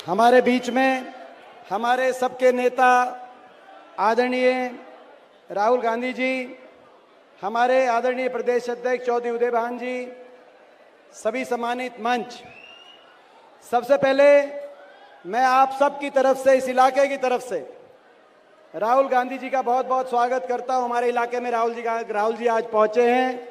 हमारे बीच में हमारे सबके नेता आदरणीय राहुल गांधी जी, हमारे आदरणीय प्रदेश अध्यक्ष चौधरी उदय भान जी, सभी सम्मानित मंच, सबसे पहले मैं आप सब की तरफ से, इस इलाके की तरफ से राहुल गांधी जी का बहुत बहुत स्वागत करता हूं। हमारे इलाके में राहुल जी आज पहुंचे हैं।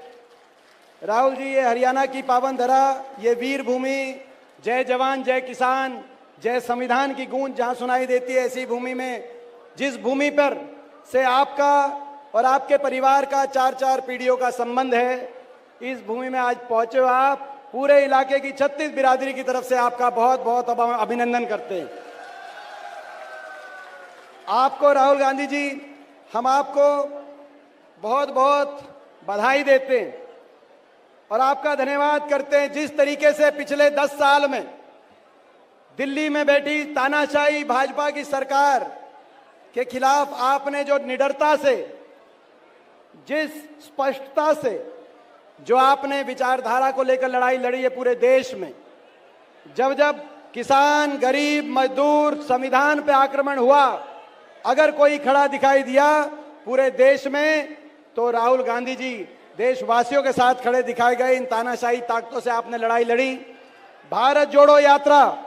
राहुल जी, ये हरियाणा की पावन धरा, ये वीर भूमि, जय जवान जय किसान जय संविधान की गूंज जहां सुनाई देती है, ऐसी भूमि में, जिस भूमि पर से आपका और आपके परिवार का 4-4 पीढ़ियों का संबंध है, इस भूमि में आज पहुंचे हो आप। पूरे इलाके की 36 बिरादरी की तरफ से आपका बहुत बहुत अभिनंदन करते हैं। आपको राहुल गांधी जी, हम आपको बहुत बहुत बधाई देते हैं और आपका धन्यवाद करते हैं। जिस तरीके से पिछले 10 साल में दिल्ली में बैठी तानाशाही भाजपा की सरकार के खिलाफ आपने जो निडरता से, जिस स्पष्टता से जो आपने विचारधारा को लेकर लड़ाई लड़ी है पूरे देश में, जब जब किसान, गरीब, मजदूर, संविधान पे आक्रमण हुआ, अगर कोई खड़ा दिखाई दिया पूरे देश में, तो राहुल गांधी जी देशवासियों के साथ खड़े दिखाए गए। इन तानाशाही ताकतों से आपने लड़ाई लड़ी। भारत जोड़ो यात्रा,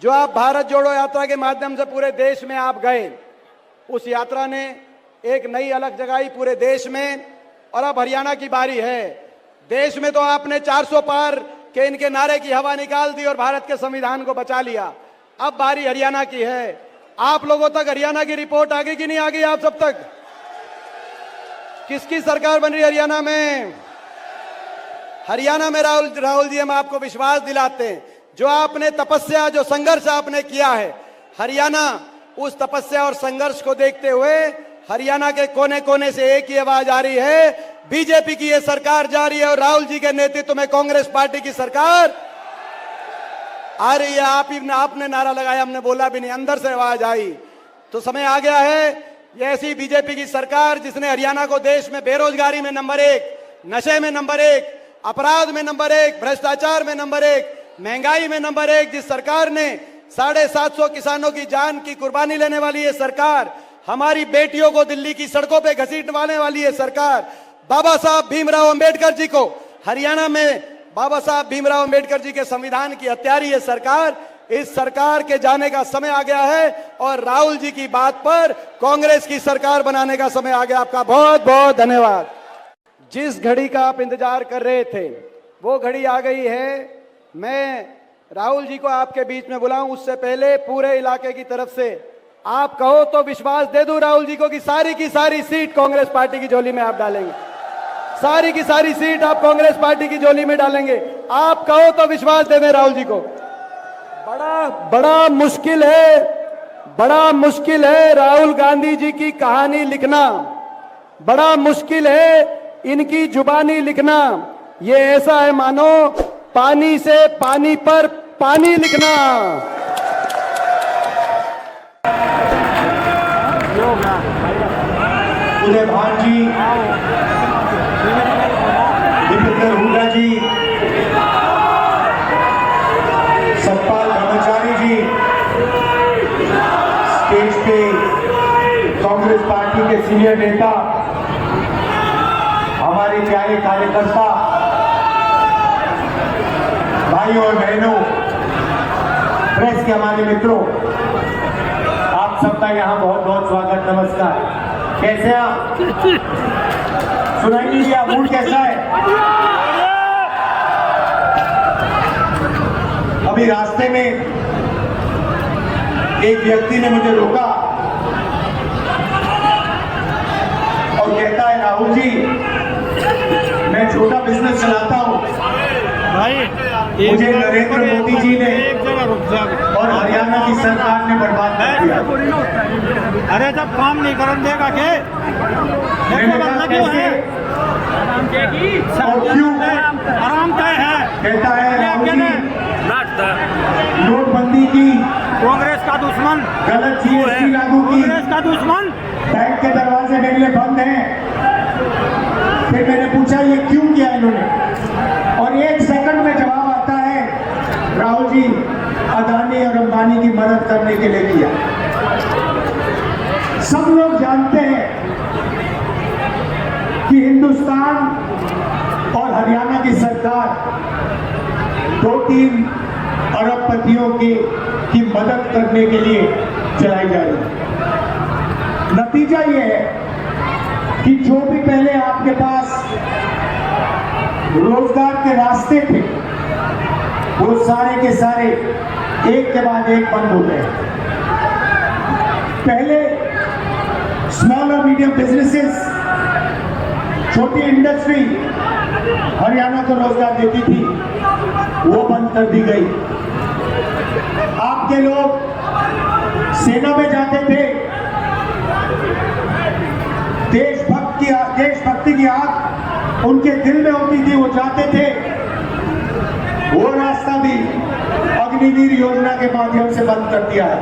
जो आप भारत जोड़ो यात्रा के माध्यम से पूरे देश में आप गए, उस यात्रा ने एक नई अलग जगाई पूरे देश में। और अब हरियाणा की बारी है। देश में तो आपने 400 पार के इनके नारे की हवा निकाल दी और भारत के संविधान को बचा लिया। अब बारी हरियाणा की है। आप लोगों तक हरियाणा की रिपोर्ट आ गई कि नहीं आ गई? आप सब तक किसकी सरकार बन रही है हरियाणा में? हरियाणा में राहुल जी, हम आपको विश्वास दिलाते हैं, जो आपने तपस्या, जो संघर्ष आपने किया है, हरियाणा उस तपस्या और संघर्ष को देखते हुए हरियाणा के कोने कोने से एक ही आवाज आ रही है, बीजेपी की ये सरकार जा रही है और राहुल जी के नेतृत्व में कांग्रेस पार्टी की सरकार आ रही है। आपने नारा लगाया, हमने बोला भी नहीं, अंदर से आवाज आई। तो समय आ गया है, ये ऐसी बीजेपी की सरकार जिसने हरियाणा को देश में बेरोजगारी में नंबर 1, नशे में नंबर 1, अपराध में नंबर 1, भ्रष्टाचार में नंबर 1, महंगाई में नंबर 1, जिस सरकार ने 750 किसानों की जान की कुर्बानी लेने वाली है सरकार, हमारी बेटियों को दिल्ली की सड़कों पे घसीटने वाली है सरकार, बाबा साहब भीमराव अंबेडकर जी को हरियाणा में बाबा साहब भीमराव अंबेडकर जी के संविधान की हत्यारी है सरकार। इस सरकार के जाने का समय आ गया है और राहुल जी की बात पर कांग्रेस की सरकार बनाने का समय आ गया। आपका बहुत बहुत धन्यवाद। जिस घड़ी का आप इंतजार कर रहे थे, वो घड़ी आ गई है। मैं राहुल जी को आपके बीच में बुलाऊं, उससे पहले पूरे इलाके की तरफ से आप कहो तो विश्वास दे दूं राहुल जी को कि सारी की सारी सीट कांग्रेस पार्टी की झोली में आप डालेंगे। सारी की सारी सीट आप कांग्रेस पार्टी की झोली में डालेंगे। आप कहो तो विश्वास दे दें राहुल जी को। बड़ा मुश्किल है राहुल गांधी जी की कहानी लिखना, बड़ा मुश्किल है इनकी जुबानी लिखना। ये ऐसा है मानो पानी से पानी पर पानी लिखना। उदय भान जी, दीपेंद्र हुड्डा जी, सतपाल ब्रह्मचारी जी, स्टेज पे कांग्रेस पार्टी के सीनियर नेता, हमारे प्यारे कार्यकर्ता, भाइयों और बहनों, प्रेस के हमारे मित्रों, आप सबका यहाँ बहुत बहुत स्वागत, नमस्कार। कैसे आप? सुनाई नहीं दिया? मूड कैसा है? अभी रास्ते में एक व्यक्ति ने मुझे रोका और कहता है, राहुल जी, मैं छोटा बिजनेस चलाता हूं, मुझे नरेंद्र मोदी जी ने और हरियाणा की सरकार ने बर्बाद कर दिया। अरे जब काम नहीं करन देगा के आराम तय है। कहता है नोटबंदी की, कांग्रेस का दुश्मन, गलत जीएसटी लागू की, कांग्रेस का दुश्मन, बैंक के दरवाजे मेरे लिए बंद हैं। फिर मैंने पूछा ये क्यों किया इन्होंने, और 1 सेकंड में जवाब आता है, राहुल जी अदानी और अंबानी की मदद करने के लिए किया। सब लोग जानते हैं कि हिंदुस्तान और हरियाणा की सरकार 2-3 अरबपतियों की मदद करने के लिए चलाई जा रही है। नतीजा यह है कि जो भी पहले आपके पास रोजगार के रास्ते थे वो सारे के सारे एक के बाद एक बंद हो गए। पहले स्मॉल और मीडियम बिजनेसेस, छोटी इंडस्ट्री हरियाणा को रोजगार देती थी, वो बंद कर दी गई। आपके लोग सेना में जाते थे, देशभक्ति की आग उनके दिल में होती थी, वो जाते थे। वो रास्ता भी अग्निवीर योजना के माध्यम से बंद कर दिया है।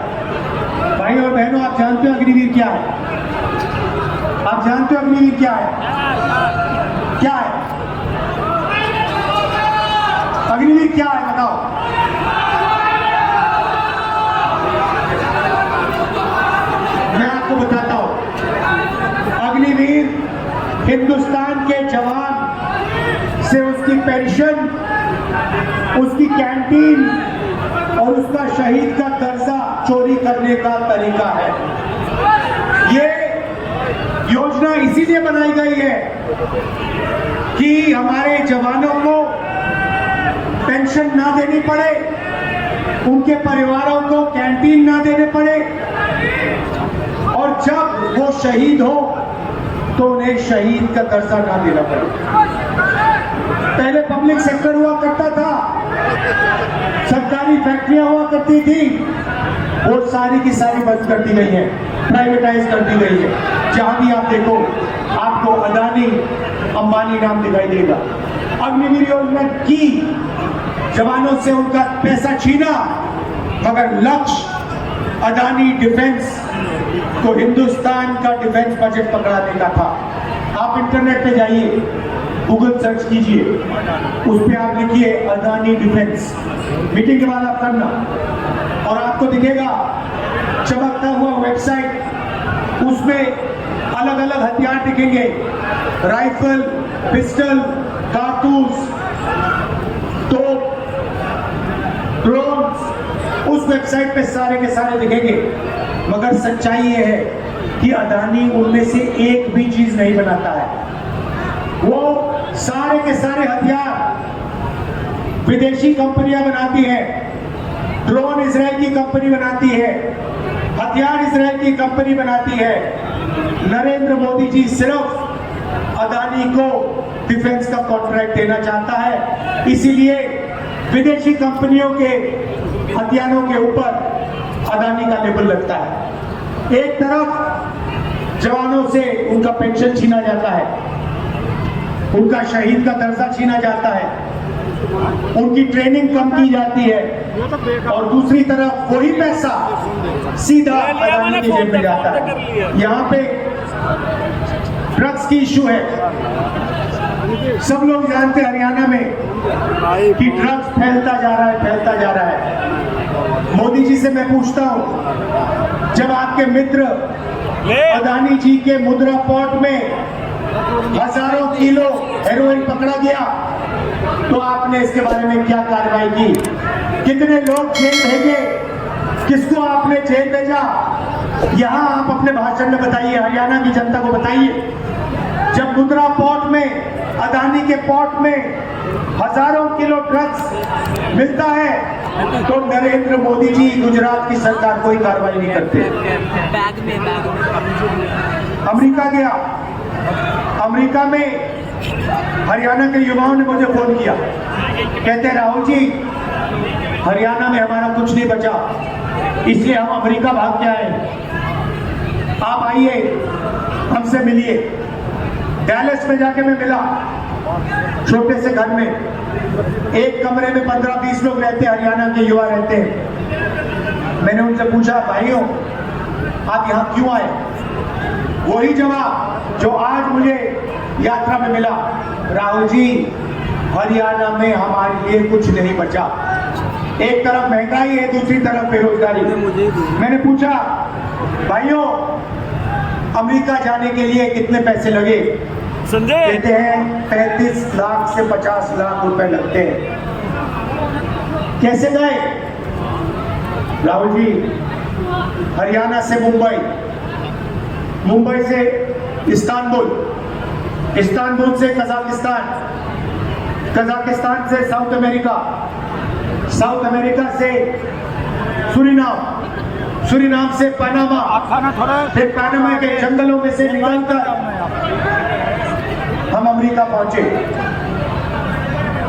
भाई और बहनों, आप जानते हो अग्निवीर क्या है? आप जानते हो अग्निवीर क्या है? क्या है अग्निवीर? क्या है बताओ? मैं आपको बताता हूं। अग्निवीर हिंदुस्तान के जवान से उसकी पेंशन, उसकी कैंटीन और उसका शहीद का दर्जा चोरी करने का तरीका है। ये योजना इसीलिए बनाई गई है कि हमारे जवानों को पेंशन ना देनी पड़े, उनके परिवारों को कैंटीन ना देने पड़े, और जब वो शहीद हो तो उन्हें शहीद का दर्जा ना देना पड़े। पहले पब्लिक सेक्टर हुआ करता था, सरकारी फैक्ट्रियां हुआ करती थी, वो सारी की सारी बंद कर दी गई है, प्राइवेटाइज कर दी गई है। जहां भी आप देखो आपको अदानी अंबानी नाम दिखाई देगा। अग्निवीर योजना की जवानों से उनका पैसा छीना, मगर लक्ष्य अदानी डिफेंस को हिंदुस्तान का डिफेंस बजट पकड़ाने का था। आप इंटरनेट पे जाइए, गूगल सर्च कीजिए, उस पर आप लिखिए अदानी डिफेंस, मीटिंग के बाद आप करना, और आपको दिखेगा चमकता हुआ वेबसाइट, उसमें अलग अलग हथियार दिखेंगे, राइफल, पिस्टल, कारतूस, तोप, ड्रोन्स, उस वेबसाइट पे सारे के सारे दिखेंगे। मगर सच्चाई ये है कि अदानी उनमें से एक भी चीज नहीं बनाता है। वो सारे के सारे हथियार विदेशी कंपनियां बनाती है, ड्रोन इजराइल की कंपनी बनाती है, हथियार इजराइल की कंपनी बनाती है। नरेंद्र मोदी जी सिर्फ अदानी को डिफेंस का कॉन्ट्रैक्ट देना चाहता है, इसीलिए विदेशी कंपनियों के हथियारों के ऊपर अदानी का लेबल लगता है। एक तरफ जवानों से उनका पेंशन छीना जाता है, उनका शहीद का दर्जा छीना जाता है, उनकी ट्रेनिंग कम की जाती है, और दूसरी तरफ वही पैसा सीधा अदानी की जेब में जाता है। यहाँ पे ड्रग्स की इशू है। सब लोग जानते हैं हरियाणा में कि ड्रग्स फैलता जा रहा है। मोदी जी से मैं पूछता हूं, जब आपके मित्र अदानी जी के मुद्रा पोर्ट में हजारों किलो हेरोइन पकड़ा गया, तो आपने इसके बारे में क्या कार्रवाई की? कितने लोग जेल भेजे? किसको आपने जेल भेजा? यहां आप अपने भाषण में बताइए, हरियाणा की जनता को बताइए। जब मुद्रा पोर्ट में, अदानी के पोर्ट में हजारों किलो ड्रग्स मिलता है, तो नरेंद्र मोदी जी, गुजरात की सरकार कोई कार्रवाई नहीं करते। अमेरिका गया, अमेरिका में हरियाणा के युवाओं ने मुझे फोन किया, कहते राहुल जी हरियाणा में हमारा कुछ नहीं बचा, इसलिए हम अमेरिका भाग के आए। आप आइए, हमसे मिलिए। डैलस में जाके मैं मिला, छोटे से घर में, एक कमरे में 15-20 लोग रहते हैं, हरियाणा के युवा रहते हैं। मैंने उनसे पूछा, भाइयों आप यहाँ क्यों आए? वही जवाब जो आज मुझे यात्रा में मिला, राहुल जी हरियाणा में हमारे लिए कुछ नहीं बचा, एक तरफ महंगाई है, दूसरी तरफ बेरोजगारी। मैंने पूछा, भाइयों अमेरिका जाने के लिए कितने पैसे लगे? संजय कहते हैं 35 लाख से 50 लाख रुपए लगते हैं। कैसे गए? राहुल जी, हरियाणा से मुंबई, मुंबई से इस्तांबुल, इस्तांबुल से कजाकिस्तान, कजाकिस्तान से साउथ अमेरिका, साउथ अमेरिका से सुरीनाम, सुरीनाम से पनामा, खाना थोड़ा फिर पनामा के जंगलों में से निकलकर हम अमेरिका पहुंचे।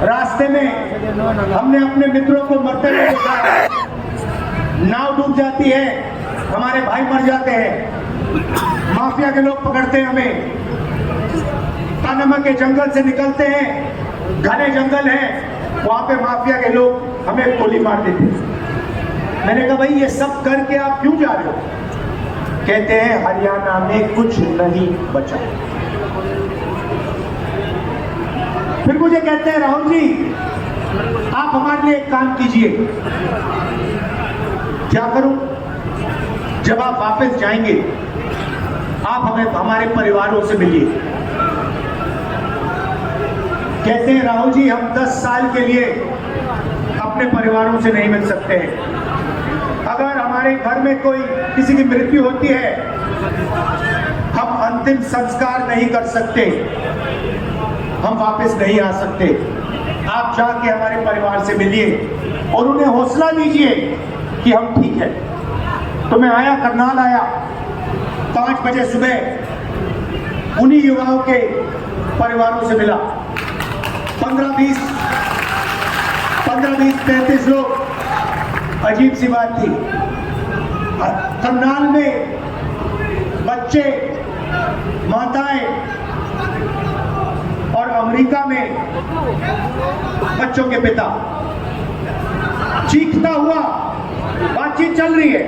रास्ते में हमने अपने मित्रों को मरते हुए देखा, नाव डूब जाती है, हमारे भाई मर जाते हैं, माफिया के लोग पकड़ते हैं हमें, पनामा के जंगल से निकलते हैं, घने जंगल हैं, वहां पे माफिया के लोग हमें गोली मार देते हैं। मैंने कहा भाई ये सब करके आप क्यों जा रहे हो? कहते हैं हरियाणा में कुछ नहीं बचा। फिर मुझे कहते हैं राहुल जी आप हमारे लिए एक काम कीजिए। क्या करूं? जब आप वापस जाएंगे आप हमें हमारे परिवारों से मिलिए। कहते हैं राहुल जी हम 10 साल के लिए अपने परिवारों से नहीं मिल सकते हैं। अगर हमारे घर में कोई किसी की मृत्यु होती है हम अंतिम संस्कार नहीं कर सकते, हम वापस नहीं आ सकते। आप जाके हमारे परिवार से मिलिए और उन्हें हौसला दीजिए कि हम ठीक है। तो मैं आया, करनाल आया, 5 बजे सुबह उन्हीं युवाओं के परिवारों से मिला। 15-20, 35 लोग। अजीब सी बात थी, करनाल में बच्चे, माताएं और अमेरिका में बच्चों के पिता चीखता हुआ बातचीत चल रही है।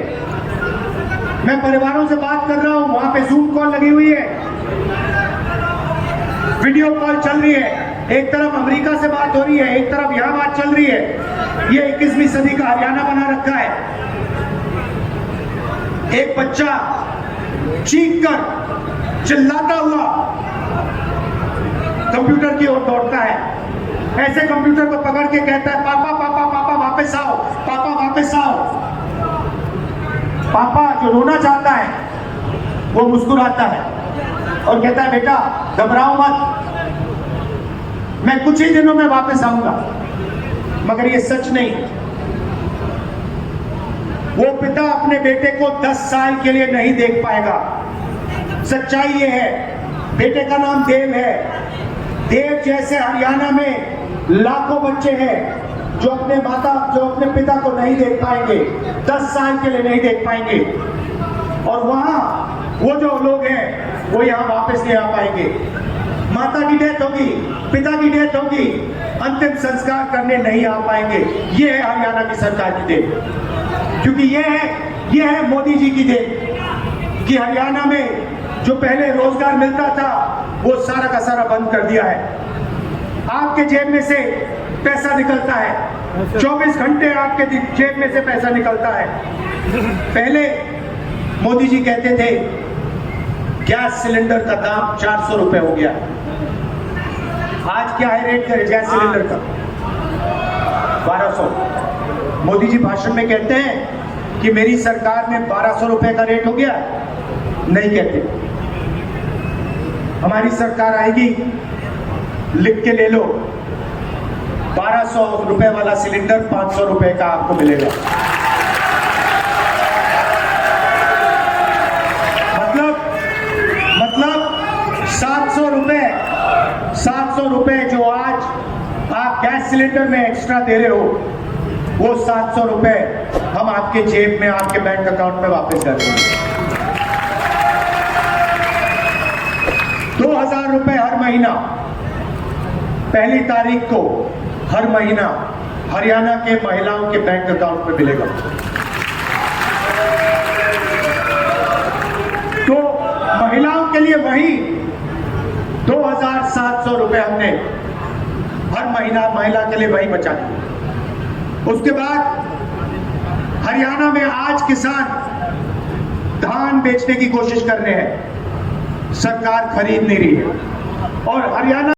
मैं परिवारों से बात कर रहा हूं, वहां पे जूम कॉल लगी हुई है, वीडियो कॉल चल रही है। एक तरफ अमेरिका से बात हो रही है, एक तरफ यहां बात चल रही है। ये 21वीं सदी का हरियाणा बना रखा है। एक बच्चा चीख कर चिल्लाता हुआ कंप्यूटर की ओर दौड़ता है, ऐसे कंप्यूटर को पकड़ के कहता है पापा पापा पापा वापस आओ, पापा वापस आओ। पापा जो रोना चाहता है वो मुस्कुराता है और कहता है बेटा घबराओ मत, मैं कुछ ही दिनों में वापस आऊंगा। मगर ये सच नहीं। वो पिता अपने बेटे को 10 साल के लिए नहीं देख पाएगा। सच्चाई ये है, बेटे का नाम देव है। देव जैसे हरियाणा में लाखों बच्चे हैं जो अपने पिता को नहीं देख पाएंगे, 10 साल के लिए नहीं देख पाएंगे। और वहां वो जो लोग हैं वो यहाँ वापस नहीं आ पाएंगे। माता की डेथ होगी, पिता की डेथ होगी, अंतिम संस्कार करने नहीं आ पाएंगे। ये है हरियाणा की सरकार की देन। क्योंकि ये है मोदी जी की देन कि हरियाणा में जो पहले रोजगार मिलता था वो सारा का सारा बंद कर दिया है। आपके जेब में से पैसा निकलता है, 24 घंटे आपके जेब में से पैसा निकलता है। पहले मोदी जी कहते थे गैस सिलेंडर का दाम 400 रुपए हो गया। आज क्या है रेट गैस सिलेंडर का? 1200। मोदी जी भाषण में कहते हैं कि मेरी सरकार में 1200 रुपए का रेट हो गया। नहीं कहते, हमारी सरकार आएगी, लिख के ले लो, 1200 रुपए वाला सिलेंडर 500 रुपए का आपको मिलेगा। मतलब 700 रुपए जो आज आप गैस सिलेंडर में एक्स्ट्रा दे रहे हो, वो 700 रुपए हम आपके जेब में, आपके बैंक अकाउंट में वापस कर देंगे। 2000 रुपए हर महीना, 1 तारीख को हर महीना हरियाणा के महिलाओं के बैंक अकाउंट में मिलेगा। तो महिलाओं के लिए वही 2700 रुपए हमने हर महीना महिला के लिए वही बचा दिया। उसके बाद हरियाणा में आज किसान धान बेचने की कोशिश कर रहे हैं, सरकार खरीद नहीं रही है और हरियाणा